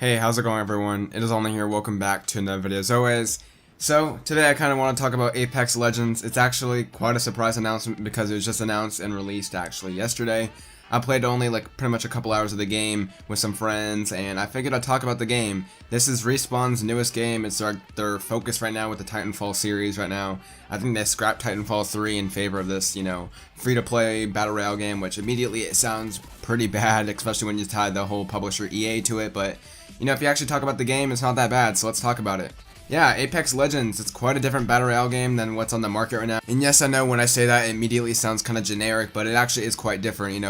Hey, how's it going everyone? It is Only here, welcome back to another video as always. So, today I kind of want to talk about Apex Legends. It's actually quite a surprise announcement because it was just announced and released actually yesterday. I played only pretty much a couple hours of the game with some friends and I figured I'd talk about the game. This is Respawn's newest game. It's their focus right now with the Titanfall series right now. I think they scrapped Titanfall 3 in favor of this, free-to-play Battle Royale game, which immediately it sounds pretty bad, especially when you tie the whole publisher EA to it, but if you actually talk about the game, it's not that bad, so let's talk about it. Yeah, Apex Legends, it's quite a different Battle Royale game than what's on the market right now. And yes, I know when I say that, it immediately sounds kind of generic, but it actually is quite different,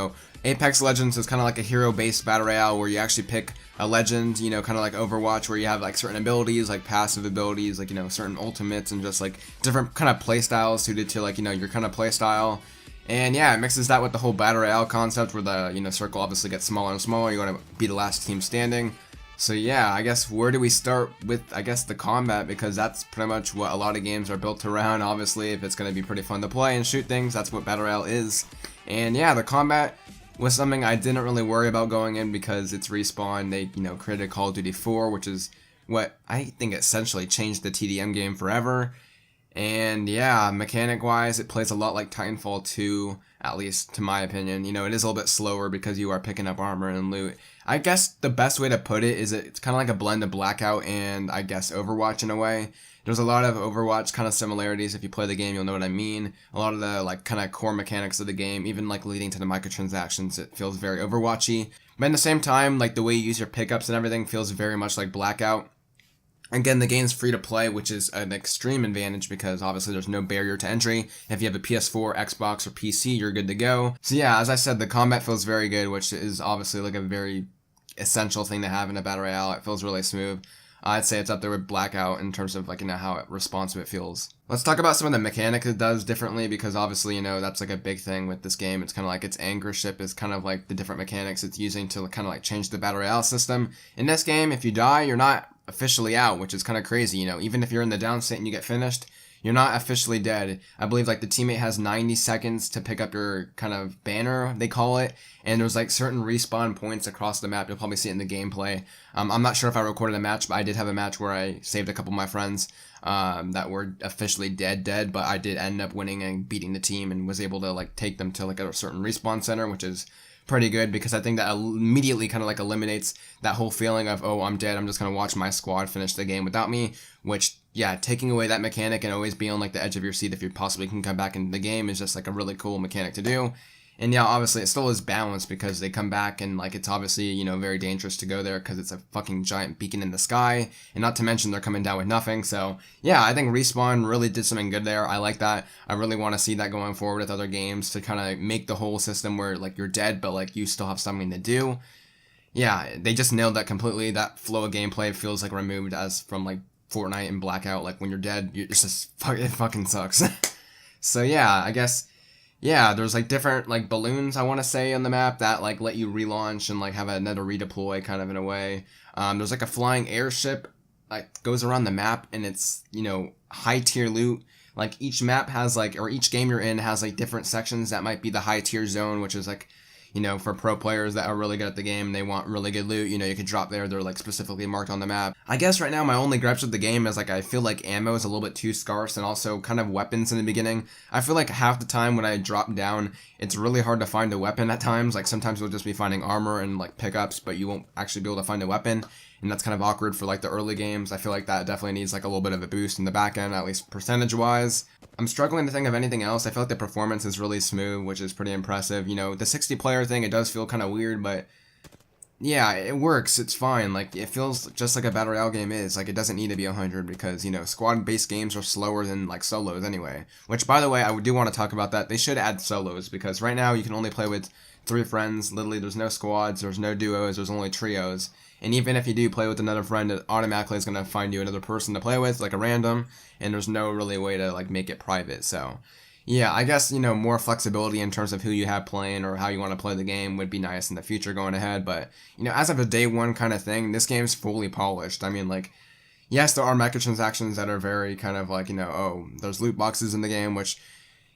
Apex Legends is kind of like a hero-based Battle Royale where you actually pick a legend, kind of like Overwatch, where you have certain abilities, passive abilities, certain ultimates, and just different kind of play styles suited to your kind of play style. And yeah, it mixes that with the whole Battle Royale concept where the, circle obviously gets smaller and smaller, you want to be the last team standing. So yeah, I guess where do we start with, the combat, because that's pretty much what a lot of games are built around. Obviously, if it's going to be pretty fun to play and shoot things, that's what Battle Royale is. And yeah, the combat was something I didn't really worry about going in because it's Respawn. They, created Call of Duty 4, which is what I think essentially changed the TDM game forever. And yeah, mechanic-wise, it plays a lot like Titanfall 2, at least to my opinion. It is a little bit slower because you are picking up armor and loot. I guess the best way to put it is it's kind of like a blend of Blackout and, I guess, Overwatch in a way. There's a lot of Overwatch kind of similarities. If you play the game, you'll know what I mean. A lot of the, kind of core mechanics of the game, even, leading to the microtransactions, it feels very Overwatchy. But at the same time, the way you use your pickups and everything feels very much like Blackout. Again, the game's free to play, which is an extreme advantage because obviously there's no barrier to entry. If you have a PS4, Xbox, or PC, you're good to go. So yeah, as I said, the combat feels very good, which is obviously a very essential thing to have in a Battle Royale. It feels really smooth. I'd say it's up there with Blackout in terms of how responsive it feels. Let's talk about some of the mechanics it does differently because obviously, that's a big thing with this game. It's kind of its anchor ship is kind of the different mechanics it's using to kind of change the Battle Royale system. In this game, if you die, you're not officially out, which is kind of crazy. Even if you're in the down state and you get finished, you're not officially dead. I believe the teammate has 90 seconds to pick up your kind of banner, they call it, and there's certain respawn points across the map. You'll probably see it in the gameplay. I'm not sure if I recorded a match, but I did have a match where I saved a couple of my friends that were officially dead, but I did end up winning and beating the team and was able to take them to a certain respawn center, which is pretty good because I think that immediately kind of eliminates that whole feeling of, oh, I'm dead, I'm just going to watch my squad finish the game without me, which, yeah, taking away that mechanic and always being on the edge of your seat if you possibly can come back into the game is just a really cool mechanic to do. And yeah, obviously it still is balanced because they come back and it's obviously, very dangerous to go there because it's a fucking giant beacon in the sky, and not to mention they're coming down with nothing. So yeah, I think Respawn really did something good there. I like that. I really want to see that going forward with other games to kind of make the whole system where you're dead but you still have something to do. Yeah, they just nailed that completely. That flow of gameplay feels removed as from Fortnite and Blackout. When you're dead, it's just it fucking sucks. So yeah, I guess, yeah, there's different balloons, I want to say, on the map that let you relaunch and have another redeploy kind of in a way. There's a flying airship goes around the map and it's, high tier loot. Each map has or each game you're in has different sections that might be the high tier zone, which is for pro players that are really good at the game, they want really good loot, you can drop there, they're specifically marked on the map. I guess right now my only gripes with the game is I feel ammo is a little bit too scarce, and also kind of weapons in the beginning. I feel half the time when I drop down, it's really hard to find a weapon at times. Sometimes you'll just be finding armor and pickups, but you won't actually be able to find a weapon, and that's kind of awkward for the early games. I feel that definitely needs a little bit of a boost in the back end, at least percentage wise. I'm struggling to think of anything else. I feel the performance is really smooth, which is pretty impressive. The 60 player thing, it does feel kind of weird, but yeah, it works. It's fine. It feels just like a Battle Royale game is. It doesn't need to be 100 because, squad-based games are slower than, solos anyway. Which, by the way, I do want to talk about that. They should add solos because right now you can only play with 3 friends. Literally, there's no squads, there's no duos, there's only trios. And even if you do play with another friend, it automatically is going to find you another person to play with, a random, and there's no really way to, make it private. So, yeah, I guess, more flexibility in terms of who you have playing or how you want to play the game would be nice in the future going ahead. But, as of a day one kind of thing, this game's fully polished. I mean, yes, there are microtransactions that are very kind of oh, there's loot boxes in the game, which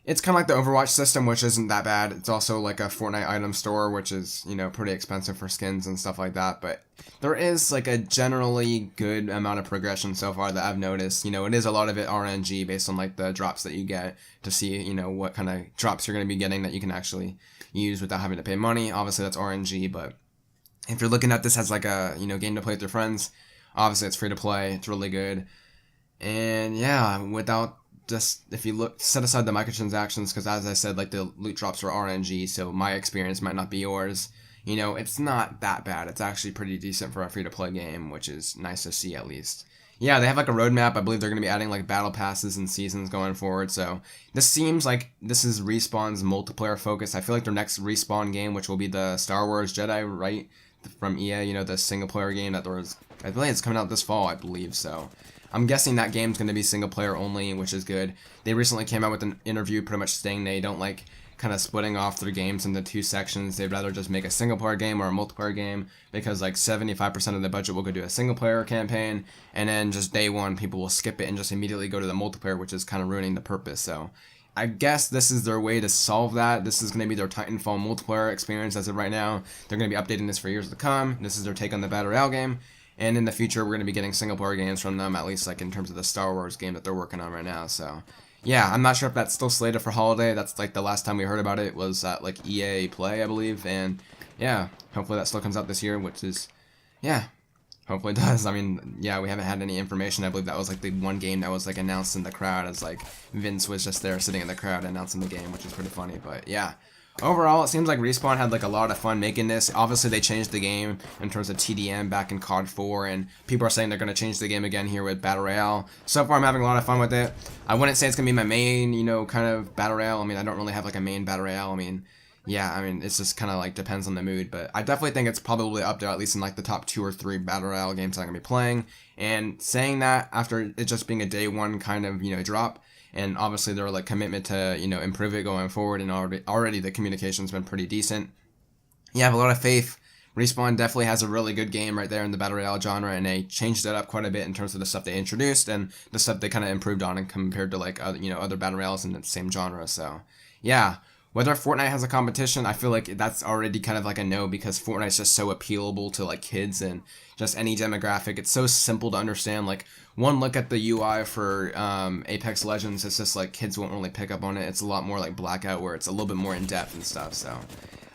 It's kind of like the Overwatch system, which isn't that bad. It's also like a Fortnite item store, which is, you know, pretty expensive for skins and stuff like that. But there is like a generally good amount of progression so far that I've noticed. You know, it is a lot of it RNG based on like the drops that you get to see, you know, what kind of drops you're going to be getting that you can actually use without having to pay money. Obviously, that's RNG, but if you're looking at this as like a, you know, game to play with your friends, obviously it's free to play. It's really good. And yeah, without just, if you look, set aside the microtransactions, because as I said, like the loot drops are RNG, so my experience might not be yours. You know, it's not that bad. It's actually pretty decent for a free-to-play game, which is nice to see at least. Yeah, they have like a roadmap. I believe they're going to be adding like battle passes and seasons going forward, so this seems like this is Respawn's multiplayer focus. I feel like their next Respawn game, which will be the Star Wars Jedi, right, from EA, you know, the single-player game that there was, I believe it's coming out this fall, I believe, so I'm guessing that game's going to be single player only, which is good. They recently came out with an interview pretty much saying they don't like kind of splitting off their games into two sections. They'd rather just make a single player game or a multiplayer game, because like 75% of the budget will go to a single player campaign, and then just day one people will skip it and just immediately go to the multiplayer, which is kind of ruining the purpose. So I guess this is their way to solve that. This is going to be their Titanfall multiplayer experience as of right now. They're going to be updating this for years to come. This is their take on the Battle Royale game. And in the future, we're going to be getting single-player games from them, at least like in terms of the Star Wars game that they're working on right now. So, yeah, I'm not sure if that's still slated for holiday. That's like the last time we heard about it was at like EA Play, I believe. And yeah, hopefully that still comes out this year, which is, yeah, hopefully it does. I mean, yeah, we haven't had any information. I believe that was like the one game that was like announced in the crowd, as like Vince was just there sitting in the crowd announcing the game, which is pretty funny. But yeah. Overall, it seems like Respawn had like a lot of fun making this. Obviously, they changed the game in terms of TDM back in COD 4, and people are saying they're going to change the game again here with Battle Royale. So far, I'm having a lot of fun with it. I wouldn't say it's going to be my main, you know, kind of Battle Royale. I mean, I don't really have like a main Battle Royale. I mean, yeah, I mean, it's just kind of like depends on the mood, but I definitely think it's probably up there, at least in like the top 2 or 3 Battle Royale games I'm going to be playing. And saying that after it just being a day one kind of, you know, drop, and obviously their like commitment to, you know, improve it going forward, and already the communication's been pretty decent. Yeah, I have a lot of faith. Respawn definitely has a really good game right there in the Battle Royale genre, and they changed it up quite a bit in terms of the stuff they introduced and the stuff they kind of improved on and compared to like other, you know, other Battle Royales in the same genre. So yeah, whether Fortnite has a competition, I feel like that's already kind of like a no, because Fortnite's just so appealable to like kids and just any demographic. It's so simple to understand. Like one look at the UI for Apex Legends, it's just like kids won't really pick up on it. It's a lot more like Blackout, where it's a little bit more in depth and stuff. So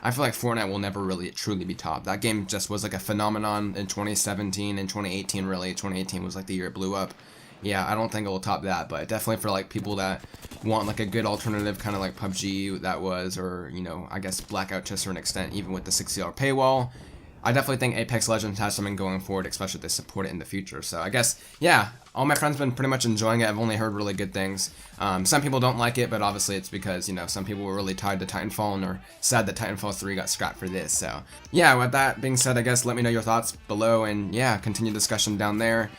I feel like Fortnite will never really truly be top. That game just was like a phenomenon in 2017 and 2018. Really, 2018 was like the year it blew up. Yeah, I don't think it will top that, but definitely for like people that want like a good alternative, kind of like PUBG that was, or, you know, I guess Blackout to a certain extent, even with the $60 paywall. I definitely think Apex Legends has something going forward, especially if they support it in the future. So I guess, yeah, all my friends have been pretty much enjoying it. I've only heard really good things. Some people don't like it, but obviously it's because, you know, some people were really tied to Titanfall and are sad that Titanfall 3 got scrapped for this. So yeah, with that being said, I guess let me know your thoughts below, and yeah, continue discussion down there.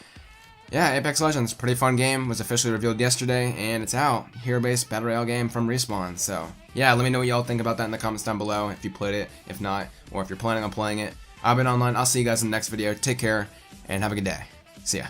Yeah, Apex Legends, pretty fun game, was officially revealed yesterday, and it's out. Hero-based Battle Royale game from Respawn. So yeah, let me know what y'all think about that in the comments down below, if you played it, if not, or if you're planning on playing it. I've been online. I'll see you guys in the next video. Take care, and have a good day. See ya.